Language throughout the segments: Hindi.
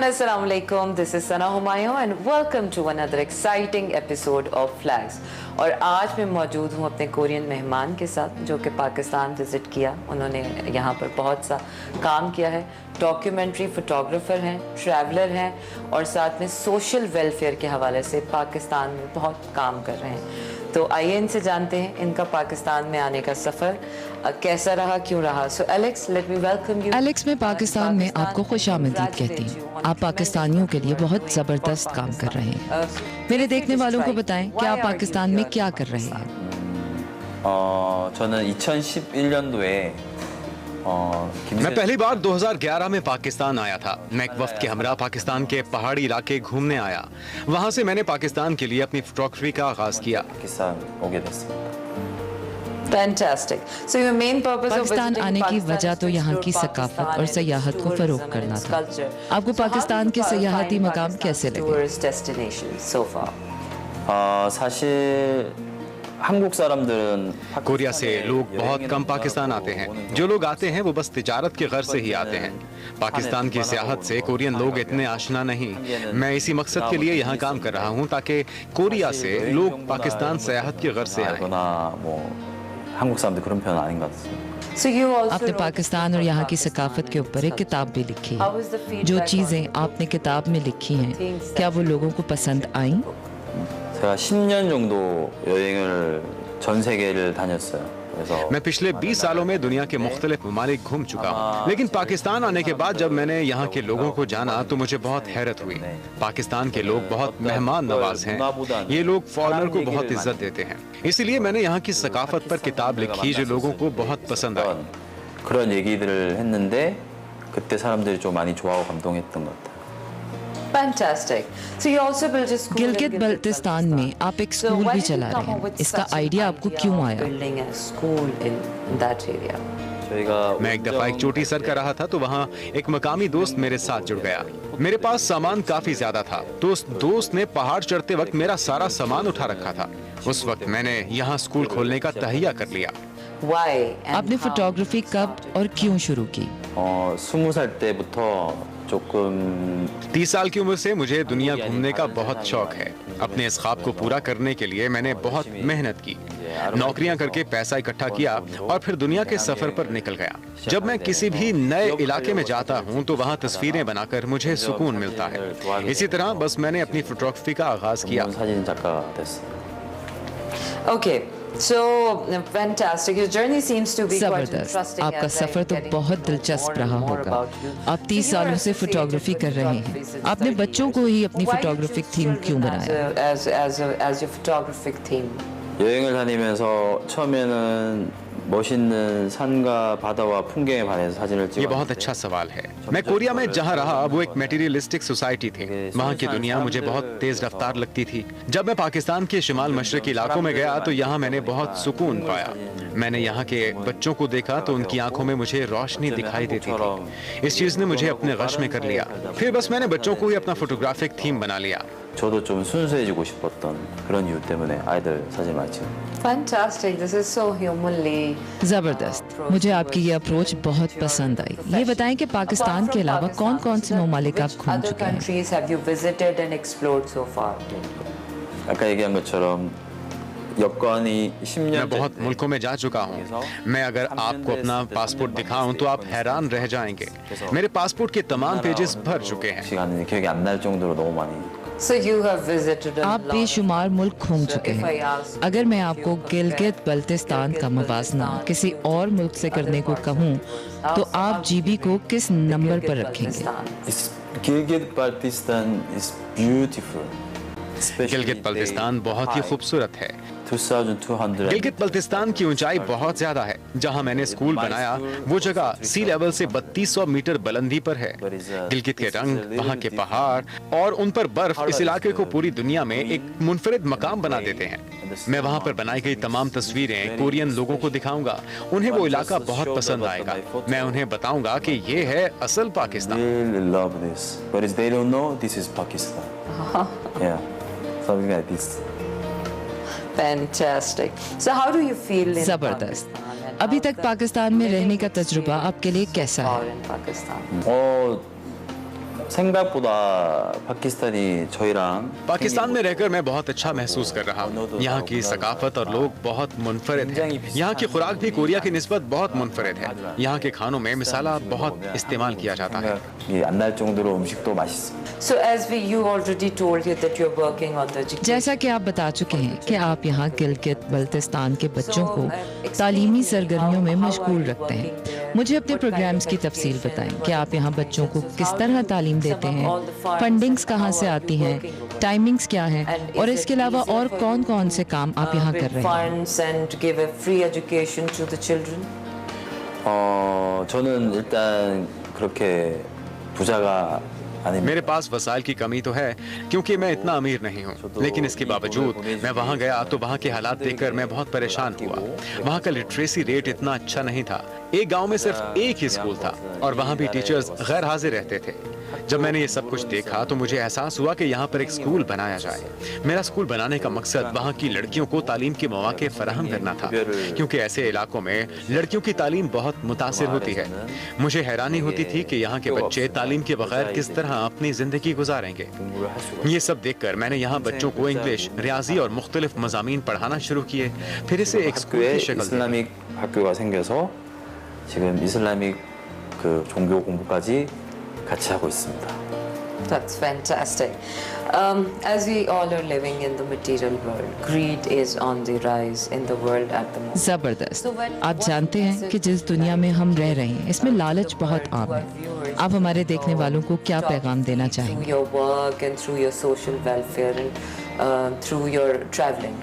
everyone, Assalamu alaikum. This is Sana Humayun and welcome to another exciting episode of Flags. और आज मैं मौजूद हूँ अपने कोरियन मेहमान के साथ जो कि पाकिस्तान विज़िट किया। उन्होंने यहाँ पर बहुत सा काम किया है। डॉक्यूमेंट्री फोटोग्राफ़र हैं, ट्रैवलर हैं और साथ में सोशल वेलफेयर के हवाले से पाकिस्तान में बहुत काम कर रहे हैं। तो आइए इनसे जानते हैं इनका पाकिस्तान में आने का सफ़र कैसा रहा, क्यों रहा। So Alex, let me welcome you. Alex, मैं पाकिस्तान में आपको खुशामदीद कहती हूँ। आप पाकिस्तानियों के लिए बहुत ज़बरदस्त काम कर रहे हैं। मेरे देखने वालों को बताएं कि आप पाकिस्तान में क्या कर रहे हैं। 저는 2011년도에 मैं पहली बार 2011 में पाकिस्तान आया था। मैं एक वफ्द के हमरा पाकिस्तान के पहाड़ी इलाके घूमने आया। वहाँ से मैंने पाकिस्तान के लिए अपनी फोटोग्राफी का आगाज किया। Pakistan 오게 됐습니다। Fantastic. So your main purpose of Pakistan visiting आने की Pakistan वजह तो is to यहाँ की explore सकाफत Pakistan और and सयाहत को its फरोग tourism and करना its था। culture. आपको So how पाकिस्तान do के you सयाहती find मकाम कैसे Pakistan's लगे? tourist destinations so far? 사실 한국 사람들은 Korea से लोग बहुत कम पाकिस्तान आते हैं। जो लोग आते हैं वो बस तिजारत के गर्ज से ही आते हैं। पाकिस्तान की सियाहत से कोरियन लोग इतने आशना नहीं। मैं इसी मकसद के लिए यहाँ काम कर रहा हूँ ताकि कोरिया से लोग पाकिस्तान सियाहत के गर्ज से आएं। 뭐 한국 사람들 그런 편은 아닌 것 같습니다। So you also आपने wrote पाकिस्तान और यहाँ की सकाफत के ऊपर एक किताब भी लिखी How है। was the feedback जो on चीज़ें आपने किताब में लिखी हैं, क्या वो लोगों को पसंद आईं? 제가 10년 정도 여행을 전 세계를 다녔어요। 그래서 मैं पिछले 20 सालों में दुनिया के मुख्तलिफ ममालिक घूम चुका हूँ, लेकिन पाकिस्तान आने के बाद जब मैंने यहाँ के लोगों को जाना तो मुझे बहुत हैरत हुई। पाकिस्तान के लोग बहुत मेहमान नवाज हैं। ये लोग फॉरेनर को बहुत इज्जत देते हैं। इसीलिए मैंने यहाँ की सकाफत पर किताब लिखी जो लोगों को बहुत पसंद आई। 그런 얘기들을 했는데 그때 사람들이 좀 많이 좋아하고 감동했던 것 같아요। Fantastic. So you also built a school in Gilgit Baltistan में आप एक So स्कूल why भी did you चला come रहे up हैं। with इसका such an आइडिया आपको idea क्यों of आया? building a school in that area? 저희가 मैं एक दफा एक चोटी सर कर रहा था तो वहाँ एक मकामी दोस्त मेरे साथ जुड़ गया। मेरे पास सामान काफी ज्यादा था तो उस दोस्त ने पहाड़ चढ़ते वक्त मेरा सारा सामान उठा रखा था। उस वक्त मैंने यहाँ स्कूल खोलने का तहिया कर लिया। Why and आपने how? फोटोग्राफी कब और क्यों शुरू की? 20살 때부터 조금 30 साल की उम्र से मुझे दुनिया घूमने का बहुत शौक है। अपने इस ख्वाब को पूरा करने के लिए मैंने बहुत मेहनत की, नौकरियां करके पैसा इकट्ठा किया और फिर दुनिया के सफर पर निकल गया। जब मैं किसी भी नए इलाके में जाता हूं तो वहां तस्वीरें बनाकर मुझे सुकून मिलता है। इसी तरह बस मैंने अपनी फोटोग्राफी का आगाज किया। 사진 작가가 됐어요। Okay. So fantastic. Your journey seems to be quite जबरदस्त। interesting. आपका as I सफर तो getting बहुत to know दिलचस्प more रहा and more होगा। about you. आप 30 So you सालों are से फोटोग्राफी कर रहे हैं। associated with आपने photography बच्चों को ही अपनी Why did you photographic choose theme क्यों children बनाया? as your photographic theme? 여행을 다니면서 처음에는 멋있는 산과 바다와 풍경에 반해서 사진을 ये बहुत 찍었는데 अच्छा सवाल है। मैं कोरिया में जहाँ रहा वो एक मेटीरियलिस्टिक सोसाइटी थी। वहाँ की दुनिया मुझे बहुत तेज रफ्तार लगती थी। जब मैं पाकिस्तान के शिमाल मशरकी इलाकों में गया तो यहाँ मैंने बहुत सुकून पाया। मैंने यहाँ के बच्चों को देखा तो उनकी आंखों में मुझे रोशनी दिखाई देती थी। इस चीज ने मुझे अपने वश में कर लिया। फिर बस मैंने बच्चों को ही अपना फोटोग्राफिक थीम बना लिया। 저도 좀 순수해지고 싶었던 그런 이유 때문에 아이들 사진 많이 찍어요। Fantastic. This is so humanly. जबरदस्त। मुझे आपकी ये अप्रोच बहुत पसंद आई। ये बताएं कि पाकिस्तान के अलावा कौन-कौन से ममालिक आप Which घूम other चुके हैं? countries have you visited and explored so far? 아까 얘기한 것처럼 여권이 10년 मैं बहुत मुल्कों में जा चुका हूँ। मैं अगर आपको अपना पासपोर्ट दिखाऊं तो आप हैरान रह जाएंगे। मेरे पासपोर्ट के तमाम पेजेस भर चुके हैं। 시간이 기억이 안 날 정도로 너무 많이 So you have visited a आप lot. बेशुमार मुल्क घूम चुके if I हैं। ask अगर मैं आपको गिलगित बल्तिस्तान का मुवाजना किसी और मुल्क से करने को कहूँ तो आप जीबी को किस नंबर पर रखेंगे? Gilgit Baltistan is beautiful. गिलगित बल्तिस्तान बहुत ही खूबसूरत है। 2200 गिलगित बल्तिस्तान की ऊंचाई बहुत ज्यादा है। जहां मैंने स्कूल बनाया वो जगह सी लेवल से 3200 मीटर बुलंदी पर है। गिलगित के रंग, वहां के पहाड़ और उन पर बर्फ इस इलाके को पूरी दुनिया में एक मुनफरिद मकाम बना देते हैं। मैं वहां पर बनाई गई तमाम तस्वीरें कोरियन लोगों को दिखाऊंगा। उन्हें वो इलाका बहुत पसंद आएगा। मैं उन्हें बताऊंगा कि ये है असल Pakistan. Really love this, but they don't know this is Pakistan. Yeah, something like this. Fantastic. So how do you feel in जबरदस्त। Pakistan and अभी how's तक the पाकिस्तान में रहने का living तजुर्बा आपके लिए कैसा or है? in Pakistan? 생각보다 पाकिस्तानी 저희랑 पाकिस्तान में रहकर मैं बहुत अच्छा महसूस कर रहा हूँ। यहाँ की सकाफत और लोग बहुत मुनफरिद हैं। यहाँ की खुराक भी कोरिया की निस्बत बहुत मुनफरिद है। यहाँ के खानों में मिसाला बहुत इस्तेमाल किया जाता है। 안 날 정도로 음식도 맛있습니다. So as you already told you that you're working on the जैसा कि आप बता चुके हैं कि आप यहाँ गिलगित बल्तिस्तान के बच्चों को तालीमी सरगर्मियों में मशगूल रखते हैं। मुझे अपने प्रोग्राम्स की तफसील बताएं कि आप यहाँ बच्चों को किस तरह तालीम देते हैं, फंडिंग्स कहाँ से आती हैं, टाइमिंग्स क्या है और इसके अलावा और कौन कौन से काम आप यहाँ कर रहे हैं। funds and give a free education to the children? 저는 일단 그렇게 부자가 아닙니다. मेरे पास वसाइल की कमी तो है क्योंकि मैं इतना अमीर नहीं हूँ, लेकिन इसके बावजूद मैं वहाँ गया तो वहाँ के हालात देखकर मैं बहुत परेशान हुआ। वहाँ का लिटरेसी रेट इतना अच्छा नहीं था। एक गांव में सिर्फ एक ही स्कूल था और वहाँ भी टीचर्स गैर हाजिर रहते थे। जब मैंने ये सब कुछ देखा तो मुझे एहसास हुआ कि यहाँ पर एक स्कूल बनाया जाए। मेरा स्कूल बनाने का मकसद वहाँ की लड़कियों को तालीम के मौके फराहम करना था, क्योंकि ऐसे इलाकों में लड़कियों की तालीम बहुत मुतासिर होती है। मुझे हैरानी होती थी कि यहाँ के बच्चे तालीम के बगैर किस तरह अपनी जिंदगी गुजारेंगे। ये सब देखकर मैंने यहाँ बच्चों को इंग्लिश, रियाजी और मुख्तलिफ मज़ामीन पढ़ाना शुरू किए। फिर इसे एक स्कूल की शक्ल दी। 이슬라믹 학교가 생겨서 지금 이슬라믹 그 종교 공부까지 같이 하고 있습니다. That's fantastic. As we all are living in the material world, greed is on the rise in the world at the moment. जबरदस्त। आप जानते हैं कि जिस दुनिया में हम रह रहे हैं इसमें लालच बहुत आम है। आप हमारे देखने वालों को क्या पैगाम देना Through चाहेंगे? your work and through your social welfare and through your traveling.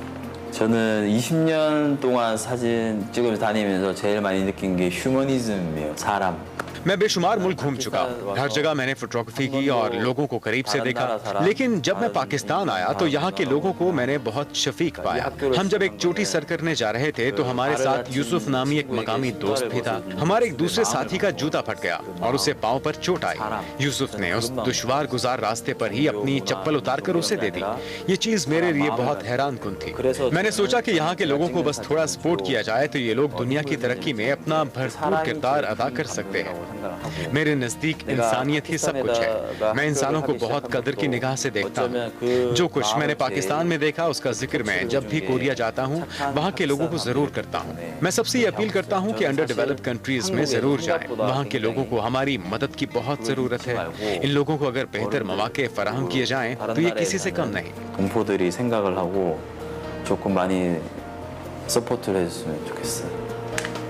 저는 20년 동안 사진 찍으러 다니면서 제일 많이 느낀 게 휴머니즘이에요. 사람. मैं बेशुमार मुल्क घूम चुका हूँ। हर जगह मैंने फोटोग्राफी की और लोगों को करीब से देखा, लेकिन जब मैं पाकिस्तान आया तो यहाँ के लोगों को मैंने बहुत शफीक पाया। हम जब एक चोटी सर करने जा रहे थे तो हमारे साथ यूसुफ नामी एक मकामी दोस्त भी था। हमारे एक दूसरे साथी का जूता फट गया और उसे पाँव पर चोट आई। यूसुफ ने उस दुश्वार गुजार रास्ते पर ही अपनी चप्पल उतार कर उसे दे दी। ये चीज मेरे लिए बहुत हैरान कुन थी। मैंने सोचा कि यहाँ के लोगों को बस थोड़ा सपोर्ट किया जाए तो ये लोग दुनिया की तरक्की में अपना भरपूर किरदार अदा कर सकते हैं। मेरे नजदीक इंसानियत ही सब कुछ है। मैं इंसानों को बहुत कदर की निगाह से देखता हूँ। जो कुछ मैंने पाकिस्तान में देखा उसका जिक्र मैं जब भी कोरिया जाता हूँ वहाँ के लोगों को जरूर करता हूँ। मैं सबसे ये अपील करता हूँ कि अंडर डेवलप्ड कंट्रीज में जरूर जाएं। वहाँ के लोगों को हमारी मदद की बहुत जरूरत है। इन लोगों को अगर बेहतर मौके फराहम किए जाएं तो ये किसी से कम नहीं। 동포들이 생각을 하고 조금 많이 서포트를 해줬으면 좋겠어요.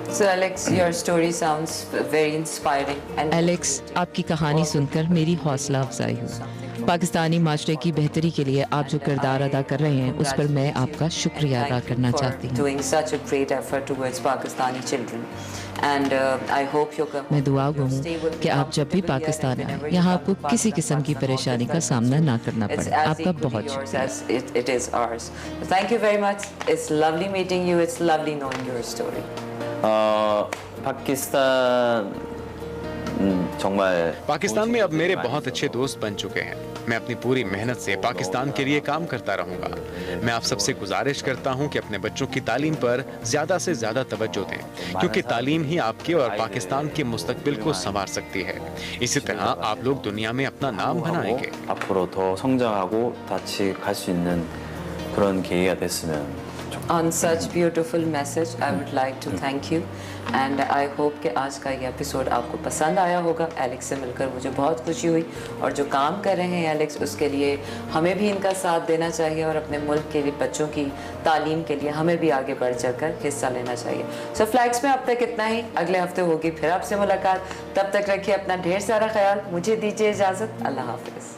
So Alex, your story sounds very inspiring. And Alex, आपकी कहानी सुनकर मेरी हौसला अफजाई हुई। पाकिस्तानी माशरे की बेहतरी के लिए आप जो किरदार अदा कर रहे हैं उस पर मैं आपका शुक्रिया अदा करना चाहती हूँ। doing such a great effort towards Pakistani children. And I hope you're मैं दुआ गो हूँ कि आप जब भी पाकिस्तान आए यहाँ आपको किसी किस्म की परेशानी का सामना ना करना It's पड़े। as आपका equally बहुत yours शुक्रिया। as it is ours. Thank you very much. It's lovely meeting you. It's lovely knowing your story. Pakistan 정말 Pakistan में अब मेरे बहुत अच्छे दोस्त बन चुके हैं। मैं अपनी पूरी मेहनत से पाकिस्तान के लिए काम करता रहूंगा। मैं आप सबसे गुजारिश करता हूं कि अपने बच्चों की तालीम पर ज्यादा से ज्यादा तवज्जो दें, क्योंकि तालीम ही आपके और पाकिस्तान के मुस्तकबिल को संवार सकती है। इसी तरह आप लोग दुनिया में अपना नाम बनाएंगे। 앞으로 더 성장하고 같이 갈 수 있는 그런 계기가 됐으면 On such beautiful message, I would like to thank you. And I hope कि आज का ये एपिसोड आपको पसंद आया होगा। एलेक्स से मिलकर मुझे बहुत खुशी हुई और जो काम कर रहे हैं एलेक्स उसके लिए हमें भी इनका साथ देना चाहिए और अपने मुल्क के लिए बच्चों की तालीम के लिए हमें भी आगे बढ़ चढ़कर हिस्सा लेना चाहिए। सो फ्लैग्स में अब तक इतना ही। अगले हफ्ते होगी फिर आपसे मुलाकात। तब तक रखिए अपना ढेर सारा ख्याल। मुझे दीजिए इजाज़त। अल्लाह हाफिज़।